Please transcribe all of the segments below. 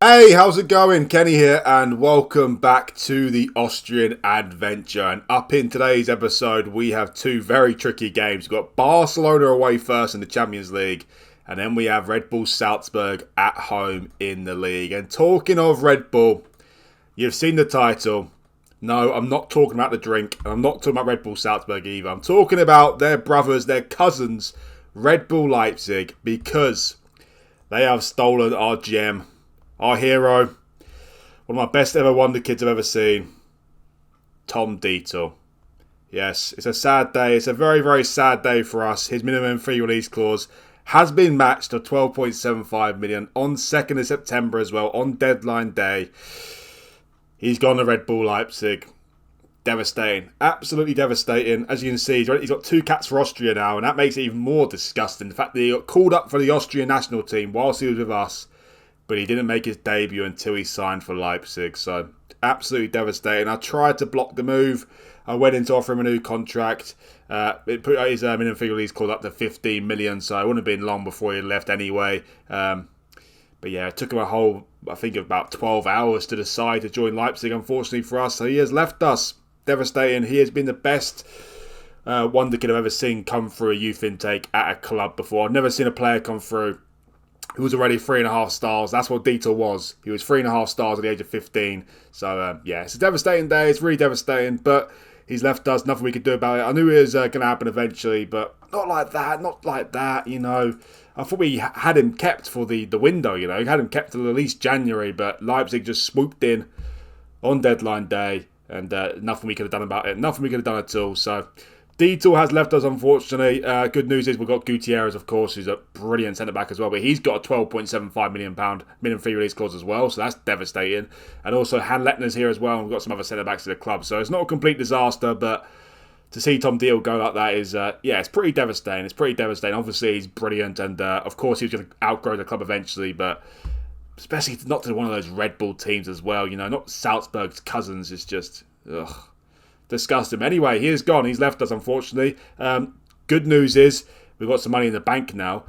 Hey, how's it going? Kenny here, and welcome back to the Austrian Adventure. And up in today's episode, we have two very tricky games. We've got Barcelona away first in the Champions League, and then we have Red Bull Salzburg at home in the league. And talking of Red Bull, you've seen the title. No, I'm not talking about the drink, and I'm not talking about Red Bull Salzburg either. I'm talking about their brothers, their cousins, Red Bull Leipzig, because they have stolen our gem. Our hero, one of my best ever wonder kids I've ever seen, Tom Dietl. Yes, it's a sad day. It's a very, very sad day for us. His minimum fee release clause has been matched to 12.75 million on 2nd of September as well, on deadline day. He's gone to Red Bull Leipzig. Devastating. Absolutely devastating. As you can see, he's got 2 caps for Austria now, and that makes it even more disgusting. The fact that he got called up for the Austrian national team whilst he was with us, but he didn't make his debut until he signed for Leipzig. So, absolutely devastating. I tried to block the move. I went in to offer him a new contract. It put his minimum fee release called up to 15 million, so it wouldn't have been long before he left anyway. But yeah, it took him about 12 hours to decide to join Leipzig, unfortunately for us. So he has left us. Devastating. He has been the best wonder kid I've ever seen come through a youth intake at a club before. I've never seen a player come through who was already 3.5 stars. That's what Dietl was. He was 3.5 stars at the age of 15. So, yeah, it's a devastating day. It's really devastating. But he's left us. Nothing we could do about it. I knew it was going to happen eventually, but not like that. Not like that, you know. I thought we had him kept for the window, you know. We had him kept till at least January, but Leipzig just swooped in on deadline day, and nothing we could have done about it. Nothing we could have done at all. So Dietl has left us, unfortunately. Good news is we've got Gutierrez, of course, who's a brilliant centre-back as well, but he's got a £12.75 million minimum fee release clause as well, so that's devastating. And also, Han Lettner's here as well, and we've got some other centre-backs in the club, so it's not a complete disaster, but to see Tom Dietl go like that is, it's pretty devastating. It's pretty devastating. Obviously, he's brilliant, and of course, he's going to outgrow the club eventually, but especially not to one of those Red Bull teams as well, you know, not Salzburg's cousins. It's just, ugh. Disgusting. Anyway, he is gone. He's left us, unfortunately. Good news is we've got some money in the bank now.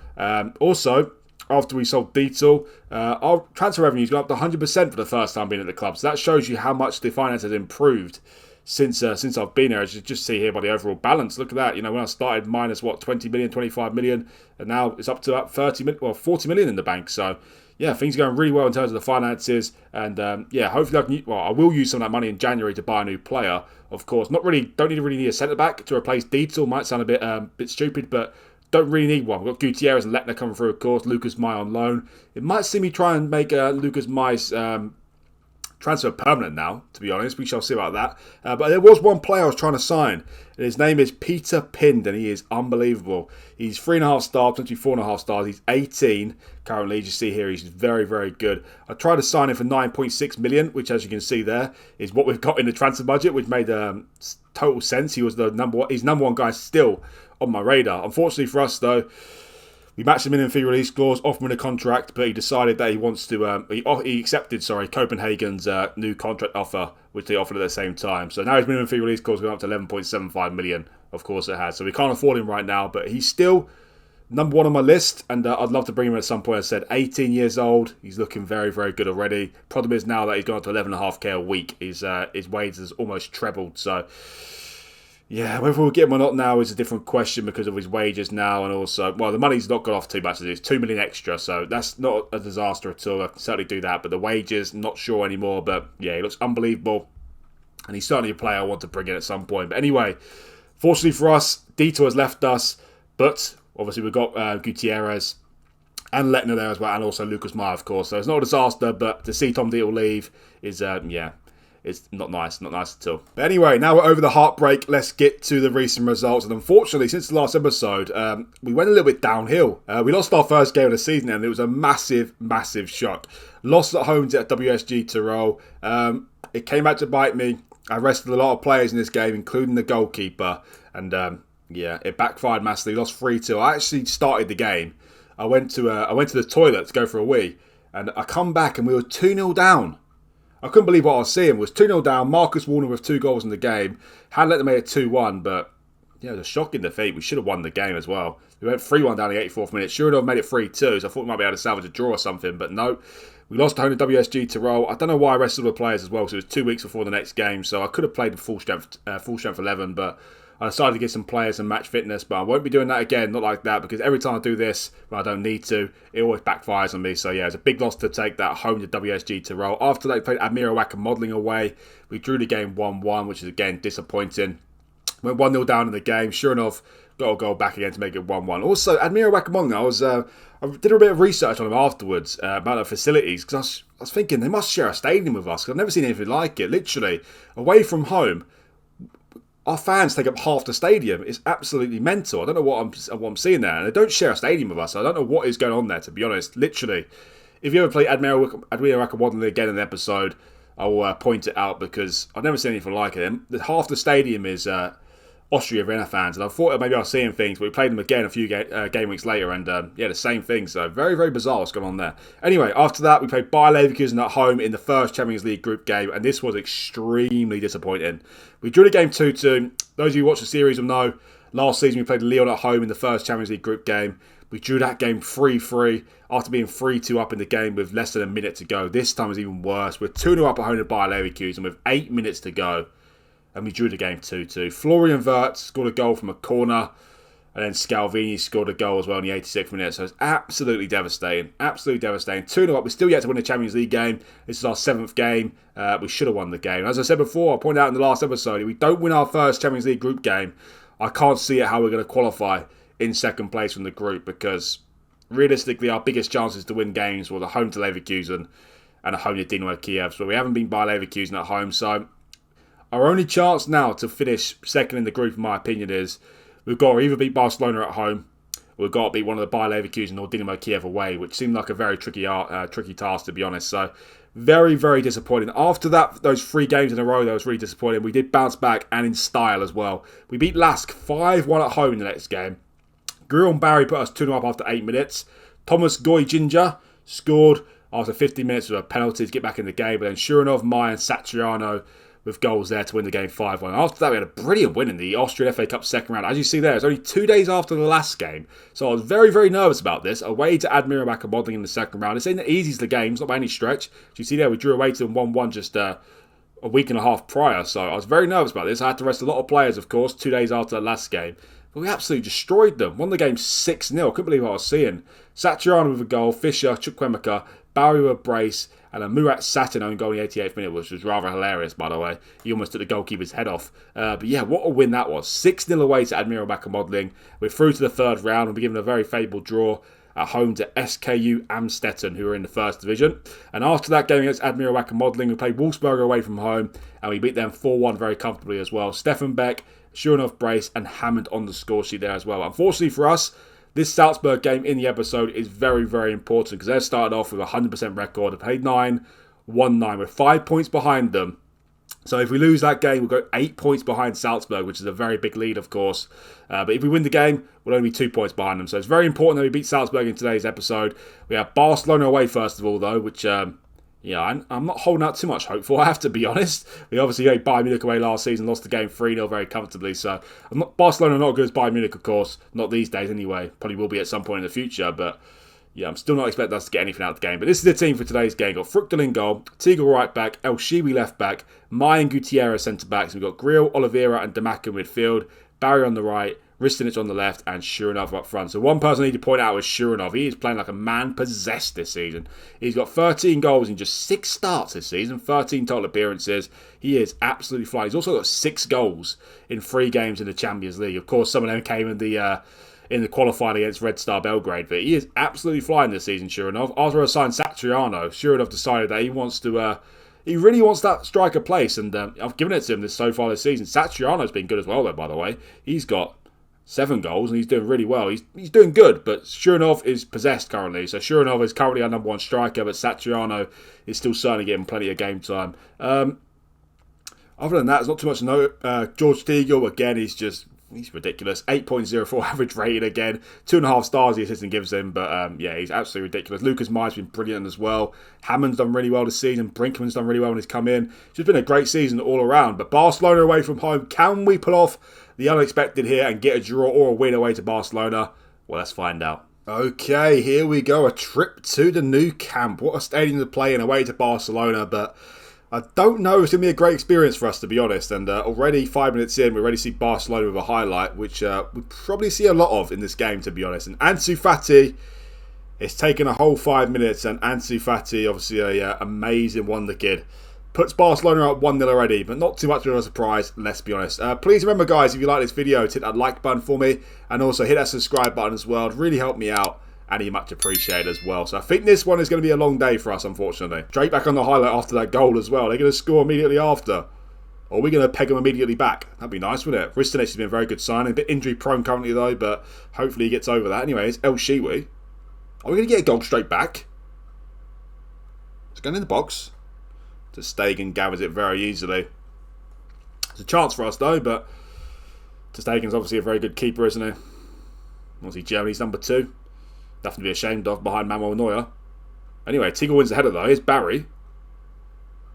Also, after we sold Dietl, our transfer revenue's gone up to 100% for the first time being at the club. So that shows you how much the finance has improved since I've been here. As you just see here by the overall balance. Look at that. You know, when I started minus 20 million, 25 million, and now it's up to about 40 million in the bank. So yeah, things are going really well in terms of the finances, and hopefully I will use some of that money in January to buy a new player. Of course, don't really need a centre back to replace Dietl. Might sound a bit stupid, but don't really need one. We've got Gutierrez and Lettner coming through, of course. Lucas Mai on loan. It might see me try and make Lucas Mai's transfer permanent now, to be honest. We shall see about that. But there was one player I was trying to sign, and his name is Peter Pind, and he is unbelievable. He's 3.5 stars, potentially 4.5 stars. He's 18 currently. As you see here, he's very, very good. I tried to sign him for 9.6 million, which, as you can see there, is what we've got in the transfer budget, which made total sense. He was he's number one guy still on my radar. Unfortunately for us, though, we matched the minimum fee release clause, offered him a contract, but he decided that he wants to. He accepted, Copenhagen's new contract offer, which they offered at the same time. So now his minimum fee release clause has gone up to 11.75 million. Of course, it has. So we can't afford him right now, but he's still number one on my list, and I'd love to bring him at some point. I said 18 years old. He's looking very, very good already. Problem is now that he's gone up to 11.5k a week. His wage has almost trebled. So yeah, whether we'll get him or not now is a different question because of his wages now, and also, well, the money's not gone off too much. It's 2 million extra, so that's not a disaster at all. I can certainly do that, but the wages, not sure anymore. But yeah, he looks unbelievable, and he's certainly a player I want to bring in at some point. But anyway, fortunately for us, Dietl has left us, but obviously we've got Gutierrez and Lettner there as well, and also Lucas Mai, of course. So it's not a disaster, but to see Tom Dietl leave is, it's not nice at all. But anyway, now we're over the heartbreak. Let's get to the recent results. And unfortunately, since the last episode, we went a little bit downhill. We lost our first game of the season, and it was a massive, massive shock. Lost at home to WSG Tyrol. It came out to bite me. I rested a lot of players in this game, including the goalkeeper. And it backfired massively. Lost 3-2. I actually started the game. I went to the toilet to go for a wee, and I come back and we were 2-0 down. I couldn't believe what I was seeing. It was 2-0 down. Marcus Warner with 2 goals in the game. Had let them make it 2-1, but it was a shocking defeat. We should have won the game as well. We went 3-1 down the 84th minute. Sure enough, made it 3-2, so I thought we might be able to salvage a draw or something, but no. We lost home to WSG Tyrol. I don't know why I rested all the players as well, because it was 2 weeks before the next game, so I could have played the full strength 11, but I decided to give some players some match fitness, but I won't be doing that again, not like that, because every time I do this when I don't need to, it always backfires on me. So yeah, it's a big loss to take that home to WSG Tyrol. After that, we played Admira Wacker Modelling away. We drew the game 1-1, which is again disappointing. Went 1-0 down in the game. Sure enough, got a goal back again to make it 1-1. Also, Admira Wacker Modelling, I did a bit of research on them afterwards about their facilities, because I was thinking they must share a stadium with us, because I've never seen anything like it. Literally, away from home, our fans take up half the stadium. It's absolutely mental. I don't know what I'm seeing there. And they don't share a stadium with us. So I don't know what is going on there, to be honest. Literally, if you ever play Admira Wacker Modelling again in an episode, I will point it out, because I've never seen anything like it. Half the stadium is Austria Vienna fans, and I thought maybe I was seeing things, but we played them again a few game weeks later, and the same thing. So very, very bizarre what's going on there. Anyway, after that, we played Bayer Leverkusen at home in the first Champions League group game, and this was extremely disappointing. We drew the game 2-2. Those of you who watch the series will know, last season we played Lyon at home in the first Champions League group game. We drew that game 3-3 after being 3-2 up in the game with less than a minute to go. This time was even worse. We're 2-0 up at home to Bayer Leverkusen with 8 minutes to go. And we drew the game 2-2. Florian Wirtz scored a goal from a corner. And then Scalvini scored a goal as well in the 86th minute. So it's absolutely devastating. Absolutely devastating. 2-0 up. We're still yet to win the Champions League game. This is our 7th game. We should have won the game. As I said before, I pointed out in the last episode, if we don't win our first Champions League group game, I can't see it how we're going to qualify in second place from the group, because realistically our biggest chances to win games were the home to Leverkusen and a home to Dynamo Kiev. So we haven't been by Leverkusen at home. So our only chance now to finish second in the group, in my opinion, is we've got to either beat Barcelona at home, or we've got to beat one of the Bayer Leverkusen or Dynamo Kiev away, which seemed like a very tricky task, to be honest. So very, very disappointing. After that, those 3 games in a row, that was really disappointing. We did bounce back, and in style as well. We beat Lask 5-1 at home in the next game. Guillaume Barry put us 2-0 up after 8 minutes. Thomas Goy-Ginger scored after 50 minutes with a penalty to get back in the game. But then sure enough, Mai and Satriano with goals there to win the game 5-1. After that, we had a brilliant win in the Austrian FA Cup second round. As you see there, it's only 2 days after the last game. So I was very, very nervous about this. Away to Admira Wacker Modelling in the second round. It's ain't the easiest of the games, not by any stretch. As you see there, we drew away to them 1-1 just a week and a half prior. So I was very nervous about this. I had to rest a lot of players, of course, 2 days after the last game. But we absolutely destroyed them. Won the game 6-0. Couldn't believe what I was seeing. Satriano with a goal, Fischer, Chukwemeka, Barry with a brace, and a Murat Satin own goal in the 88th minute, which was rather hilarious, by the way. He almost took the goalkeeper's head off. But yeah, what a win that was. 6-0 away to Admira Wacker Modelling. We're through to the third round. We'll be given a very favourable draw at home to SKU Amstetten, who are in the first division. And after that game against Admira Wacker Modelling, we played Wolfsburg away from home, and we beat them 4-1 very comfortably as well. Stefan Beck, sure enough, brace, and Hammond on the score sheet there as well. Unfortunately for us, this Salzburg game in the episode is very, very important, because they started off with a 100% record. They played 9, won 9. We're 5 points behind them. So if we lose that game, we'll go 8 points behind Salzburg, which is a very big lead, of course. But if we win the game, we'll only be 2 points behind them. So it's very important that we beat Salzburg in today's episode. We have Barcelona away, first of all, though, which I'm not holding out too much hope for, I have to be honest. We obviously got Bayern Munich away last season, lost the game 3-0 very comfortably. So Barcelona are not as good as Bayern Munich, of course. Not these days anyway. Probably will be at some point in the future, but yeah, I'm still not expecting us to get anything out of the game. But this is the team for today's game. We've got Fruchtel in goal, Teagle right back, El Shiwi left back, Mai and Gutierrez centre backs. We've got Grill, Oliveira and Damac in midfield, Barry on the right, Ristinich on the left, and Shuranov up front. So one person I need to point out is Shuranov. He is playing like a man possessed this season. He's got 13 goals in just 6 starts this season, 13 total appearances. He is absolutely flying. He's also got 6 goals in 3 games in the Champions League. Of course, some of them came in the qualifying against Red Star Belgrade, but he is absolutely flying this season, Shuranov. After I signed Satriano, Shuranov decided that he wants to... He really wants that striker place, and I've given it to him so far this season. Satriano's been good as well, though, by the way. He's got 7 goals, and he's doing really well. He's doing good, but Shuranov is possessed currently. So Shuranov is currently our number 1 striker, but Satriano is still certainly getting plenty of game time. Other than that, there's not too much to note. George Teagle, again, he's just He's ridiculous. 8.04 average rating again. 2.5 stars the assistant gives him. But yeah, he's absolutely ridiculous. Lucas Meyer's been brilliant as well. Hammond's done really well this season. Brinkman's done really well when he's come in. It's just been a great season all around. But Barcelona away from home. Can we pull off the unexpected here and get a draw or a win away to Barcelona? Well, let's find out. Okay, here we go. A trip to the new camp. What a stadium to play in away to Barcelona. But I don't know if it's going to be a great experience for us, to be honest. And already 5 minutes in, we already see Barcelona with a highlight, which we probably see a lot of in this game, to be honest. And Ansu Fati, it's taken a whole 5 minutes. And Ansu Fati, obviously a amazing wonder kid, puts Barcelona up 1-0 already, but not too much of a surprise, let's be honest. Please remember, guys, if you like this video, hit that like button for me. And also hit that subscribe button as well. It really helped me out. And he much appreciated as well. So I think this one is going to be a long day for us, unfortunately. Straight back on the highlight after that goal as well. They're going to score immediately after. Or are we going to peg them immediately back? That'd be nice, wouldn't it? Ristinic has been a very good signing. A bit injury prone currently though, but hopefully he gets over that. Anyway, it's El Shiwi. Are we going to get a goal straight back? It's going in the box. Ter Stegen gathers it very easily. There's a chance for us though, but Ter Stegen's obviously a very good keeper, isn't he? Obviously Germany's number 2. Nothing to be ashamed of behind Manuel Neuer. Anyway, Tigger wins the header though. Here's Barry.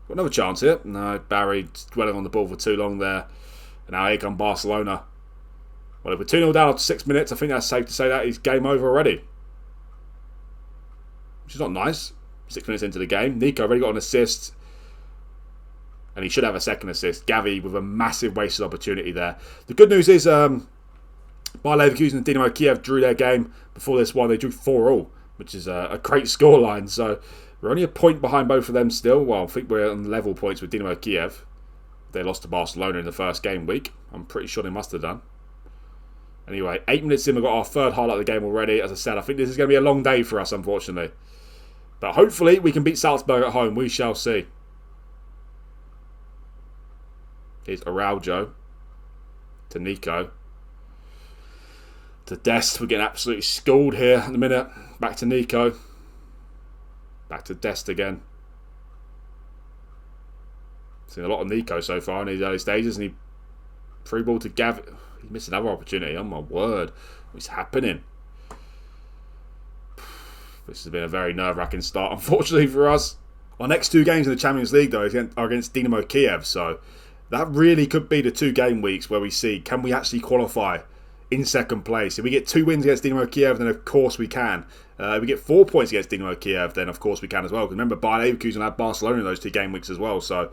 Got another chance here. No, Barry dwelling on the ball for too long there. And now here come Barcelona. Well, if we're 2-0 down after 6 minutes, I think that's safe to say that he's game over already. Which is not nice. 6 minutes into the game. Nico already got an assist. And he should have a second assist. Gavi with a massive wasted opportunity there. The good news is Bayer Leverkusen and Dynamo Kiev drew their game before this one. They drew 4-4, which is a great scoreline. So we're only a point behind both of them still. Well, I think we're on level points with Dynamo Kiev. They lost to Barcelona in the first game week. I'm pretty sure they must have done. Anyway, 8 minutes in, we've got our third highlight of the game already. As I said, I think this is going to be a long day for us, unfortunately. But hopefully we can beat Salzburg at home. We shall see. Here's Araujo to Nico. To Dest, we're getting absolutely schooled here in a minute. Back to Nico. Back to Dest again. Seen a lot of Nico so far in these early stages, and he free ball to Gav. He missed another opportunity. Oh my word, what's happening? This has been a very nerve-wracking start, unfortunately for us. Our next 2 games in the Champions League, though, are against Dynamo Kiev, so that really could be the 2 game weeks where we see, can we actually qualify in second place? If we get 2 wins against Dynamo Kiev, then of course we can. If we get 4 points against Dynamo Kiev, then of course we can as well. Because remember, Bayer Leverkusen had Barcelona in those 2 game weeks as well. So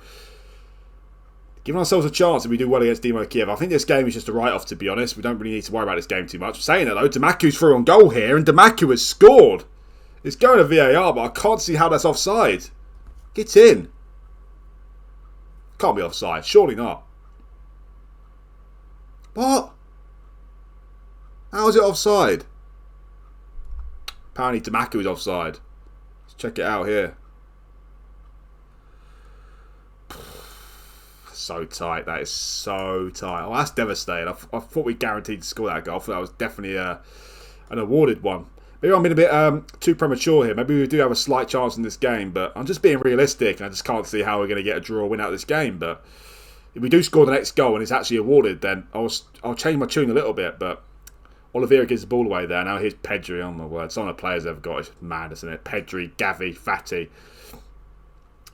giving ourselves a chance if we do well against Dynamo Kiev. I think this game is just a write-off, to be honest. We don't really need to worry about this game too much. Saying that though, Damaku's through on goal here, and Damaku has scored. It's going to VAR, but I can't see how that's offside. Get in. Can't be offside. Surely not. What? How is it offside? Apparently Damaku is offside. Let's check it out here. So tight. That is so tight. Oh, that's devastating. I thought we guaranteed to score that goal. I thought that was definitely an awarded one. Maybe I'm being a bit too premature here. Maybe we do have a slight chance in this game, but I'm just being realistic, and I just can't see how we're going to get a draw or win out of this game. But if we do score the next goal and it's actually awarded, then I'll change my tune a little bit. But Oliveira gives the ball away there. Now here's Pedri. Oh my word. Some of the players they've got is mad, isn't it? Pedri, Gavi, Fati.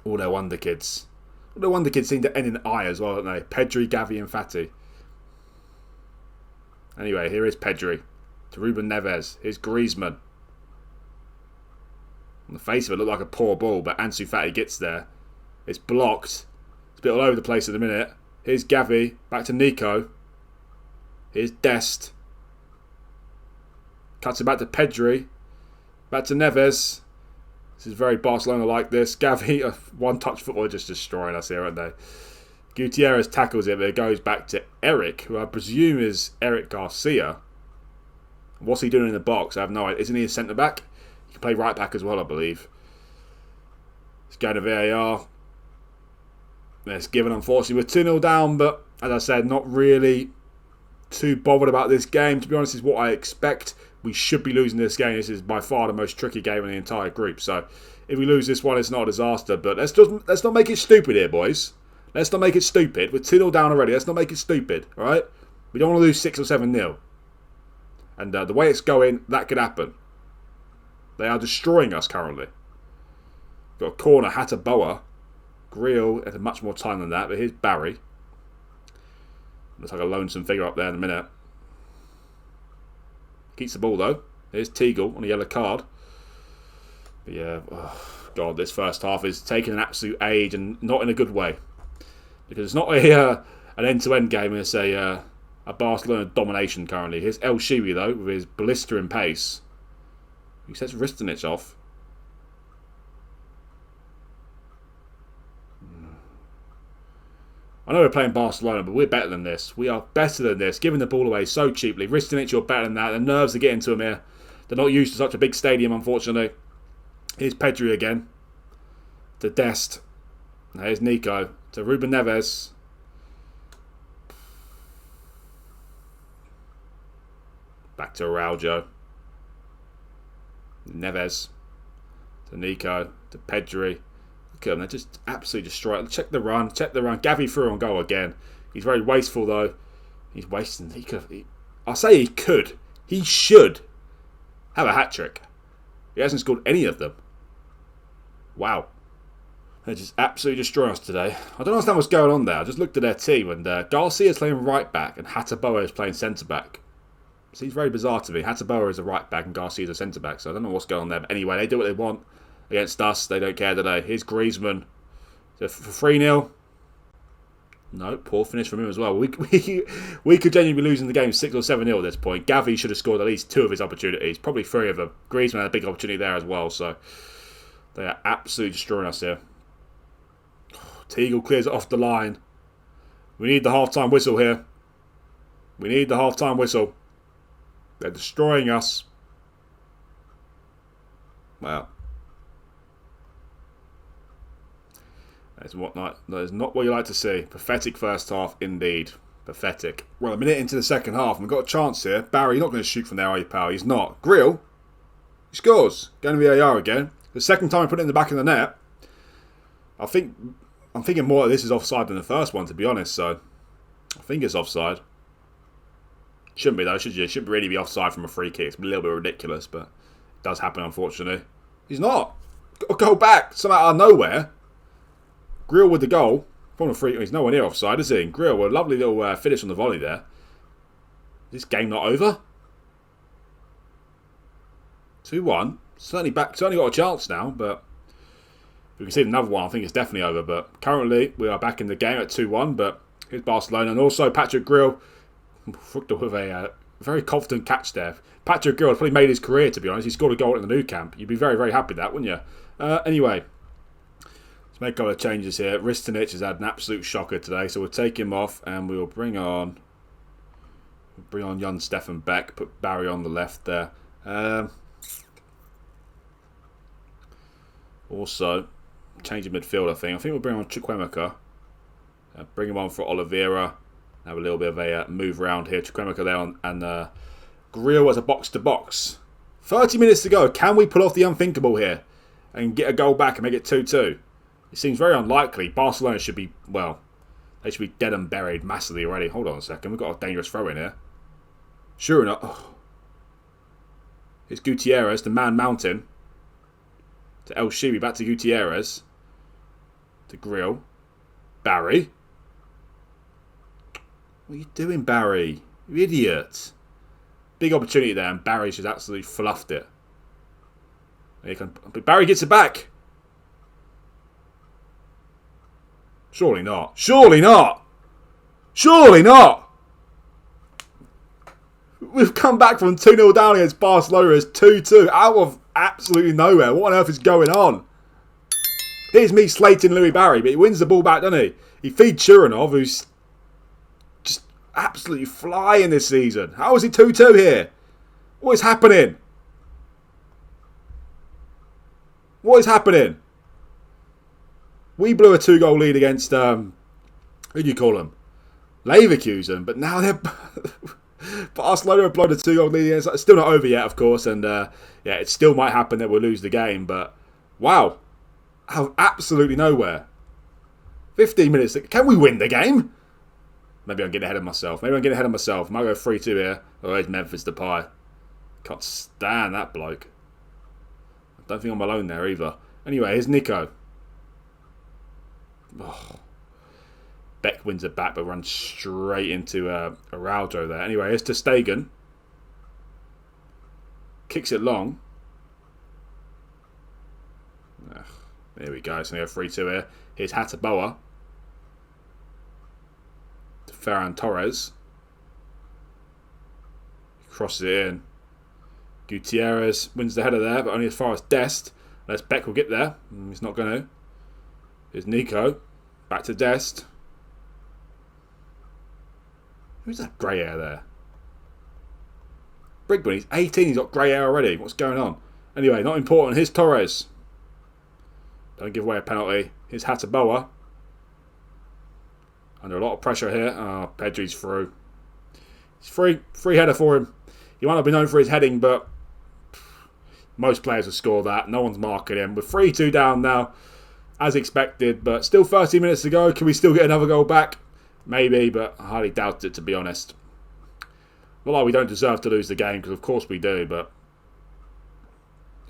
All their wonder kids. All their wonder kids seem to end in I as well, don't they? Pedri, Gavi and Fati. Anyway, here is Pedri. To Ruben Neves. Here's Griezmann. On the face of it, looked like a poor ball, but Ansu Fati gets there. It's blocked. It's a bit all over the place at the minute. Here's Gavi. Back to Nico. Here's Dest. Cuts it back to Pedri. Back to Neves. This is very Barcelona-like this. Gavi, one-touch football, just destroying us here, aren't they? Gutierrez tackles it, but it goes back to Eric, who I presume is Eric Garcia. What's he doing in the box? I have no idea. Isn't he a centre-back? He can play right-back as well, I believe. It's going to VAR. It's given, unfortunately. We're 2-0 down, but as I said, not really too bothered about this game. To be honest, is what I expect. We should be losing this game. This is by far the most tricky game in the entire group. So if we lose this one, it's not a disaster. But let's not make it stupid here, boys. Let's not make it stupid. We're 2-0 down already. Let's not make it stupid, all right? We don't want to lose 6 or 7-0. And the way it's going, that could happen. They are destroying us currently. Got a corner, Hataboa. Grill had much more time than that, but here's Barry. Looks like a lonesome figure up there in a minute. Keeps the ball though. Here's Teagle on a yellow card. But yeah, oh God, this first half is taking an absolute age and not in a good way. Because it's not an end-to-end game, it's a Barcelona domination currently. Here's El Shiwi though, with his blistering pace. He sets Ristinic off. I know we're playing Barcelona, but we're better than this. We are better than this. Giving the ball away so cheaply. Ristinic, you're better than that. The nerves are getting to him here. They're not used to such a big stadium, unfortunately. Here's Pedri again. To Dest. Now here's Nico. To Ruben Neves. Back to Araujo. Neves. To Nico. To Pedri. Look at them. They're just absolutely destroyed. Check the run. Check the run. Gavi through on goal again. He's very wasteful though. He's wasting. I'll say he could. He should have a hat-trick. He hasn't scored any of them. Wow. They're just absolutely destroying us today. I don't understand what's going on there. I just looked at their team and Garcia's playing right back and Hataboa is playing centre back. Seems very bizarre to me. Hataboa is a right back and Garcia's a centre back, so I don't know what's going on there. But anyway, they do what they want against us. They don't care today. Here's Griezmann. So for 3-0. No, poor finish from him as well. We could genuinely be losing the game 6 or 7-0 at this point. Gavi should have scored at least 2 of his opportunities. Probably 3 of them. Griezmann had a big opportunity there as well. So they are absolutely destroying us here. Teagle clears it off the line. We need the half-time whistle here. We need the half-time whistle. They're destroying us. Well. That is not what you like to see. Pathetic first half indeed. Pathetic. Well, a minute into the second half, and we've got a chance here. Barry, you're not going to shoot from there, are you, pal? He's not. Grill. He scores. Going to VAR again. The second time I put it in the back of the net. I'm thinking more that this is offside than the first one, to be honest. So, I think it's offside. Shouldn't be though, should you? It shouldn't really be offside from a free kick. It's a little bit ridiculous, but it does happen, unfortunately. He's not. Got to go back. Somehow out of nowhere. Grill with the goal from a free. He's nowhere near offside, is he? And Grill with a lovely little finish on the volley there. Is this game not over? 2-1. Certainly got a chance now, but if we can see another one, I think it's definitely over. But currently, we are back in the game at 2-1. But here's Barcelona, and also Patrick Grill with a very confident catch there. Patrick Grill has probably made his career, to be honest. He scored a goal in the Nou Camp. You'd be very, very happy with that, wouldn't you? Anyway. Let's make a couple of changes here. Ristinic has had an absolute shocker today, so we'll take him off and we'll bring on Jan Stefan Beck, put Barry on the left there. Also, change of midfield, I think. We'll bring on Chukwemeka. Bring him on for Oliveira. Have a little bit of a move around here. Chukwemeka there and Grill as a box-to-box. 30 minutes to go. Can we pull off the unthinkable here and get a goal back and make it 2-2? It seems very unlikely. Barcelona should be, well, they should be dead and buried massively already. Hold on a second. We've got a dangerous throw in here. Sure enough. Oh. It's Gutierrez, the man mountain. To El Shibi, back to Gutierrez. To Grill. Barry. What are you doing, Barry? You idiot. Big opportunity there, and Barry's just absolutely fluffed it. But Barry gets it back. Surely not. Surely not. Surely not. We've come back from 2-0 down against Barcelona as 2-2 out of absolutely nowhere. What on earth is going on? Here's me slating Louis Barry, but he wins the ball back, doesn't he? He feeds Churinov, who's just absolutely flying this season. How is it 2-2 here? What is happening? What is happening? We blew a 2-goal lead against, who do you call them? Leverkusen, but now they're... Barcelona have blown a 2-goal lead against... It's still not over yet, of course, and yeah, it still might happen that we'll lose the game, but wow. Out of absolutely nowhere. 15 minutes. Can we win the game? Maybe I'm getting ahead of myself. Might go 3-2 here. Oh, there's Memphis Depay. Can't stand that bloke. I don't think I'm alone there either. Anyway, here's Nico. Oh. Beck wins it back but runs straight into Araujo there. Anyway, here's Ter Stegen. Kicks it long. There we go. So we go 3-2 here. Here's Hataboa. To Ferran Torres. Crosses it in. Gutierrez wins the header there, but only as far as Dest. Unless Beck will get there. He's not going to. Here's Nico. Back to Dest. Who's that grey hair there? Brigman, he's 18, he's got grey hair already. What's going on? Anyway, not important. Here's Torres. Don't give away a penalty. Here's Hataboa. Under a lot of pressure here. Oh, Pedri's through. It's free header for him. He might not be known for his heading, but most players will score that. No one's marking him. We're 3-2 down now, as expected, but still 30 minutes to go. Can we still get another goal back? Maybe, but I highly doubt it, to be honest. Not like we don't deserve to lose the game, because of course we do, but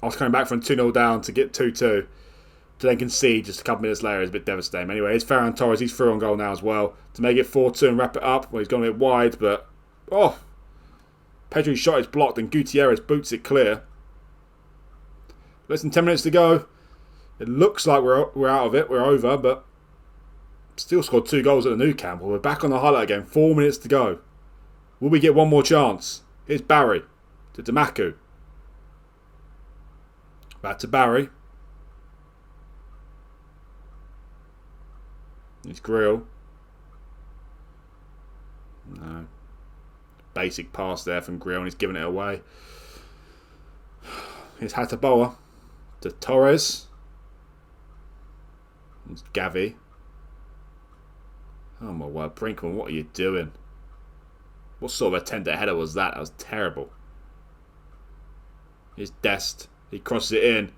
I was coming back from 2-0 down to get 2-2, to then concede just a couple minutes later is a bit devastating. Anyway, here's Ferran Torres. He's through on goal now as well, to make it 4-2 and wrap it up. Well, he's gone a bit wide, but oh, Pedri's shot is blocked and Gutierrez boots it clear. Less than 10 minutes to go. It looks like we're out of it. We're over, but still scored 2 goals at the Nou Camp. Well, we're back on the highlight again. 4 minutes to go. Will we get one more chance? Here's Barry to Damaku. Back to Barry. Here's Grill. No. Basic pass there from Grill and he's giving it away. Here's Hataboa to Torres. Here's Gavi. Oh my word, Brinkman, what are you doing? What sort of attempt at header was that? That was terrible. Here's Dest. He crosses it in.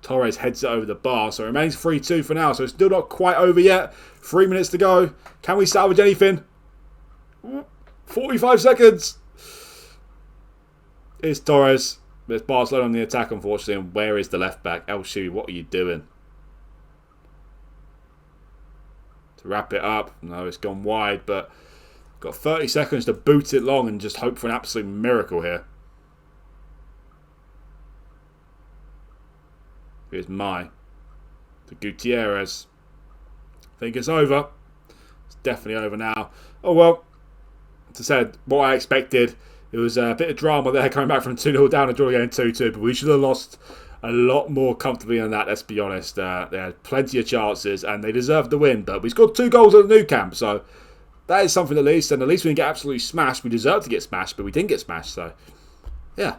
Torres heads it over the bar. So it remains 3-2 for now. So it's still not quite over yet. 3 minutes to go. Can we salvage anything? 45 seconds. Here's Torres. There's Barcelona on the attack, unfortunately. And where is the left back? El Shui, what are you doing? To wrap it up. No, it's gone wide, but got 30 seconds to boot it long and just hope for an absolute miracle here. Here's Mai to Gutierrez. I think it's over. It's definitely over now. Oh well, as I said, what I expected. It was a bit of drama there coming back from 2-0 down and drawing again 2-2, but we should have lost a lot more comfortably than that, let's be honest. They had plenty of chances and they deserved the win, but we scored 2 goals at the Nou Camp, so that is something at least, and at least we didn't get absolutely smashed. We deserved to get smashed, but we didn't get smashed, so yeah.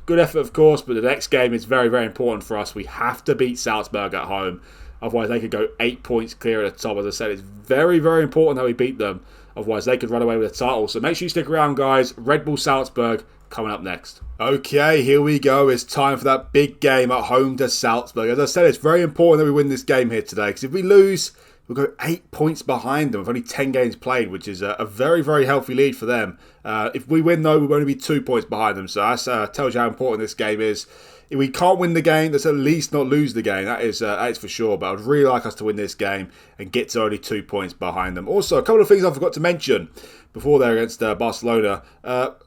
Good effort, of course, but the next game is very, very important for us. We have to beat Salzburg at home. Otherwise, they could go 8 points clear at the top. As I said, it's very, very important that we beat them. Otherwise, they could run away with the title. So make sure you stick around, guys. Red Bull Salzburg coming up next. Okay, here we go. It's time for that big game at home to Salzburg. As I said, it's very important that we win this game here today. Because if we lose, we'll go 8 points behind them with only 10 games played, which is a very, very healthy lead for them. If we win, though, we'll only be 2 points behind them. So that tells you how important this game is. If we can't win the game, let's at least not lose the game. That is for sure. But I'd really like us to win this game and get to only 2 points behind them. Also, a couple of things I forgot to mention before they're against Barcelona.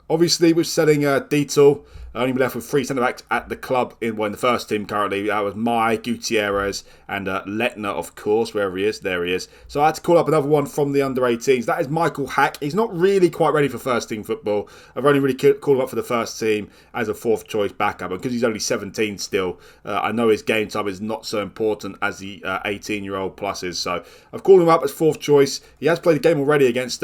Obviously, we're selling Dietel. Only left with 3 centre-backs at the club in the first team currently. That was Mai, Gutierrez, and Letner, of course, wherever he is. There he is. So I had to call up another one from the under-18s. That is Michael Hack. He's not really quite ready for first-team football. I've only really called him up for the first team as a fourth-choice backup. And because he's only 17 still, I know his game time is not so important as the 18-year-old plus is. So I've called him up as fourth choice. He has played a game already against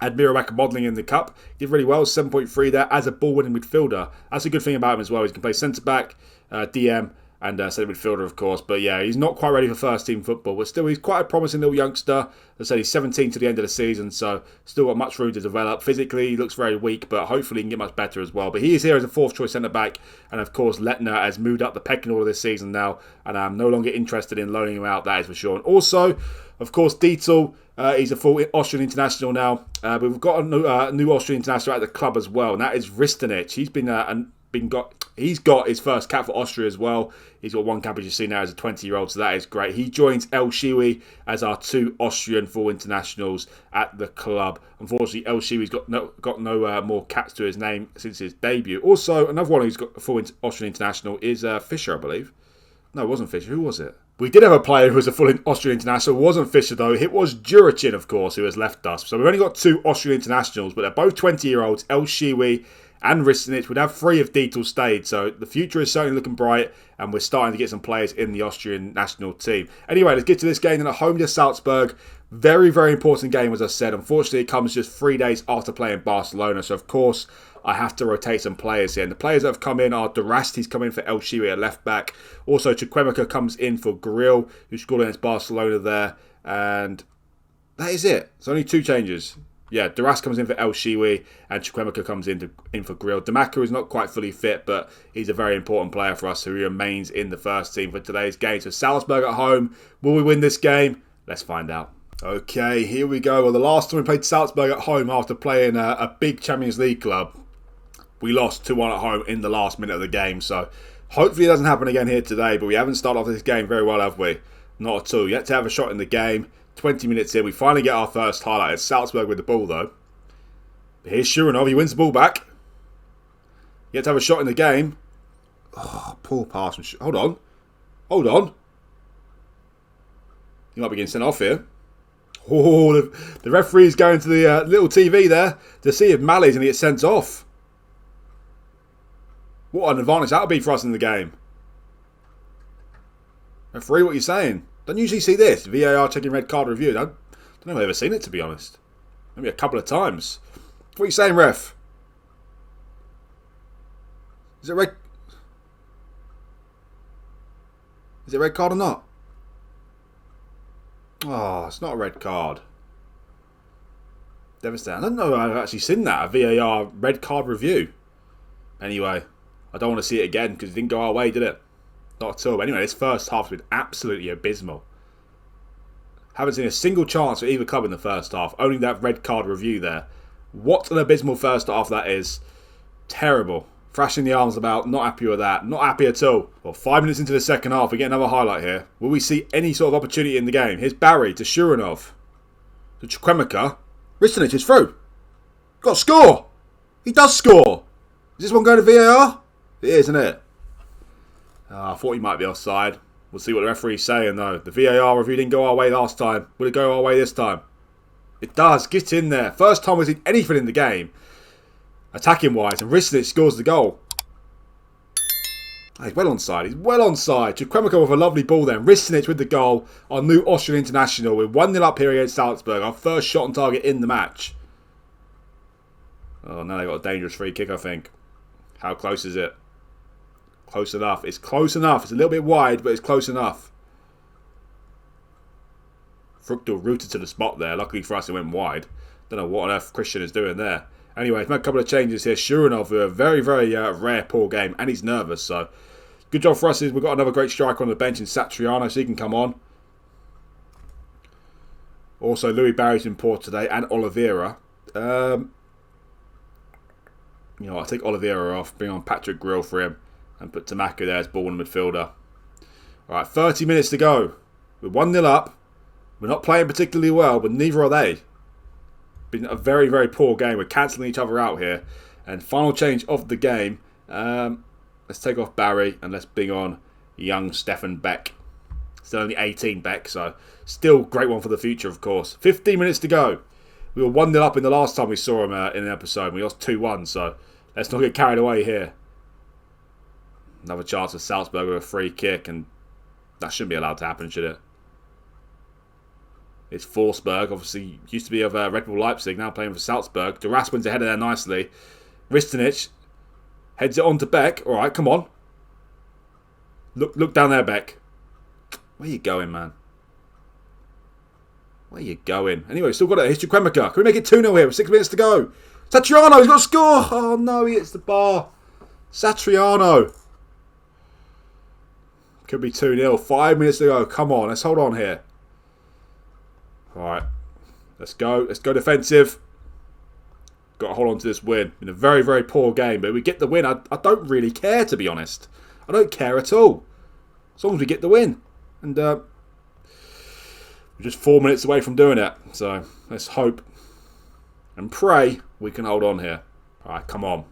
Admira Modelling in the Cup. He did really well, 7.3 there as a ball-winning midfielder. That's a good thing about him as well. He can play centre-back, DM, and centre midfielder, of course. But yeah, he's not quite ready for first team football, but still he's quite a promising little youngster. As I said, he's 17 to the end of the season, so still got much room to develop. Physically, he looks very weak, but hopefully he can get much better as well. But he is here as a fourth choice centre back, and of course Lettner has moved up the pecking order this season now, and I'm no longer interested in loaning him out, that is for sure. And also, of course, Dietl, he's a full Austrian international now. We've got a new Austrian international at the club as well, and that is Ristanic. He's got his first cap for Austria as well. He's got one cap, as you see now, as a 20-year-old, so that is great. He joins El Shiwi as our two Austrian full internationals at the club. Unfortunately, El Shiwi's got no more caps to his name since his debut. Also, another one who's got a full Austrian international is Fischer, I believe. No, it wasn't Fischer. Who was it? We did have a player who was a full Austrian international. It wasn't Fischer, though. It was Juricin, of course, who has left us. So we've only got two Austrian internationals, but they're both 20-year-olds, El Shiwi and Ristanic. We'd have three if Dietl stayed. So the future is certainly looking bright, and we're starting to get some players in the Austrian national team. Anyway, let's get to this game. And at home to Salzburg. Very, very important game, as I said. Unfortunately, it comes just 3 days after playing Barcelona. So, of course, I have to rotate some players here. And the players that have come in are Durast, he's come in for El Shiwi at left back. Also, Chukwuemeka comes in for Grill, who scored against Barcelona there. And that is it. It's only two changes. Yeah, Durast comes in for El Shiwi and Chukwuemeka comes in for Grill. Damaka is not quite fully fit, but he's a very important player for us who remains in the first team for today's game. So Salzburg at home. Will we win this game? Let's find out. Okay, here we go. Well, the last time we played Salzburg at home after playing a big Champions League club, we lost 2-1 at home in the last minute of the game. So hopefully it doesn't happen again here today, but we haven't started off this game very well, have we? Not at all. Yet to have a shot in the game. 20 minutes in, we finally get our first highlight. It's Salzburg with the ball, though. Here's Shuranov. He wins the ball back. Yet to have a shot in the game. Oh, poor pass. Hold on. Hold on. He might be getting sent off here. Oh, the referee's going to the little TV there to see if Mali's going to get sent off. What an advantage that would be for us in the game. Referee, what are you saying? Don't usually see this. VAR checking red card review. I don't know if I've ever seen it, to be honest. Maybe a couple of times. What are you saying, ref? Is it red? Is it a red card or not? Oh, it's not a red card. Devastating. I don't know if I've actually seen that. A VAR red card review. Anyway, I don't want to see it again because it didn't go our way, did it? Not at all. But anyway, this first half has been absolutely abysmal. Haven't seen a single chance for either club in the first half. Only that red card review there. What an abysmal first half that is. Terrible. Thrashing the arms about. Not happy with that. Not happy at all. Well, 5 minutes into the second half, we get another highlight here. Will we see any sort of opportunity in the game? Here's Barry to Shuranov. To Chukwuemeka. Ristanic is through. Got to score. He does score. Is this one going to VAR? It is, isn't it? I thought he might be offside. We'll see what the referee's saying, though. The VAR review didn't go our way last time. Will it go our way this time? It does. Get in there. First time we've seen anything in the game, attacking-wise, and Ristanic scores the goal. He's well onside. He's well onside. Chukwuemeka with a lovely ball then. Ristanic with the goal. Our new Austrian international. We're 1-0 up here against Salzburg. Our first shot on target in the match. Oh, now they've got a dangerous free kick, I think. How close is it? Close enough. It's close enough. It's a little bit wide, but it's close enough. Fruchtel rooted to the spot there. Luckily for us, it went wide. Don't know what on earth Christian is doing there. Anyway, he's made a couple of changes here. Shuranov, a very, very rare poor game, and he's nervous. So, good job for us. We've got another great striker on the bench in Satriano, so he can come on. Also, Louis Barry's been poor today, and Oliveira. I'll take Oliveira off, bring on Patrick Grill for him, and put Tamaka there as ball in the midfielder. Alright, 30 minutes to go. We're 1-0 up. We're not playing particularly well, but neither are they. Been a very, very poor game. We're cancelling each other out here. And final change of the game. Let's take off Barry and let's bring on young Stefan Beck. Still only 18 Beck, so still great one for the future, of course. 15 minutes to go. We were 1-0 up in the last time we saw him in an episode. We lost 2-1, so let's not get carried away here. Another chance for Salzburg with a free kick, and that shouldn't be allowed to happen, should it? It's Forsberg, obviously used to be of Red Bull Leipzig, now playing for Salzburg. Durast wins ahead of there nicely. Ristanic heads it on to Beck. Alright, come on. Look down there, Beck. Where you going, man? Where you going? Anyway, still got it. Here's Chukwemeka. Can we make it 2-0 here with 6 minutes to go? Satriano, he's got to score. Oh, no, he hits the bar. Satriano. Could be 2-0. 5 minutes to go. Come on, let's hold on here. All right. Let's go. Let's go defensive. Got to hold on to this win. In a very, very poor game. But if we get the win, I don't really care, to be honest. I don't care at all. As long as we get the win. And we're just 4 minutes away from doing it. So let's hope and pray we can hold on here. All right, come on.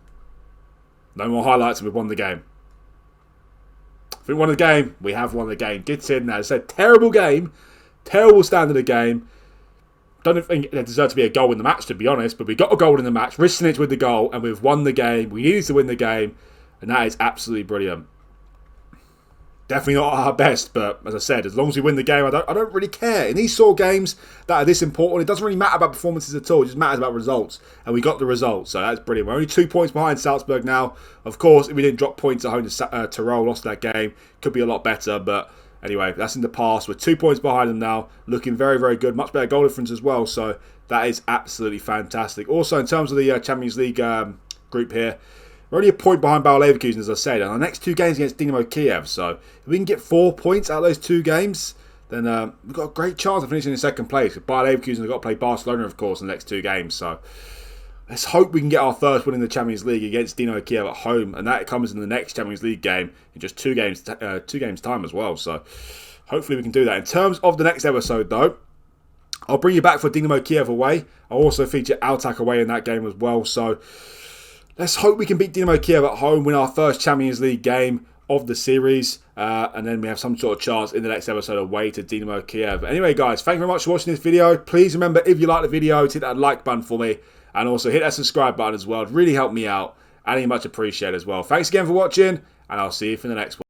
No more highlights and we've won the game. If we won the game, we have won the game. Gets in there. It's a terrible game. Terrible standard of game. Don't think there deserved to be a goal in the match, to be honest. But we got a goal in the match. Ristic with the goal. And we've won the game. We needed to win the game. And that is absolutely brilliant. Definitely not our best, but as I said, as long as we win the game, I don't really care. In these sort of games that are this important, it doesn't really matter about performances at all. It just matters about results, and we got the results, so that's brilliant. We're only 2 points behind Salzburg now. Of course, if we didn't drop points at home to Tyrol, lost that game, could be a lot better, but anyway, that's in the past. We're 2 points behind them now, looking very, very good. Much better goal difference as well, so that is absolutely fantastic. Also, in terms of the Champions League group here, we're only a point behind Bayer Leverkusen, as I said, and our next 2 games against Dynamo Kiev. So if we can get 4 points out of those 2 games, then we've got a great chance of finishing in second place. Bayer Leverkusen have got to play Barcelona, of course, in the next 2 games. So let's hope we can get our first win in the Champions League against Dynamo Kiev at home, and that comes in the next Champions League game in just 2 games time as well. So hopefully we can do that. In terms of the next episode, though, I'll bring you back for Dynamo Kiev away. I'll also feature Altak away in that game as well. So let's hope we can beat Dynamo Kiev at home, win our first Champions League game of the series, and then we have some sort of chance in the next episode away to Dynamo Kiev. Anyway, guys, thank you very much for watching this video. Please remember, if you like the video, to hit that like button for me, and also hit that subscribe button as well. It really helped me out, and it's much appreciated as well. Thanks again for watching, and I'll see you for the next one.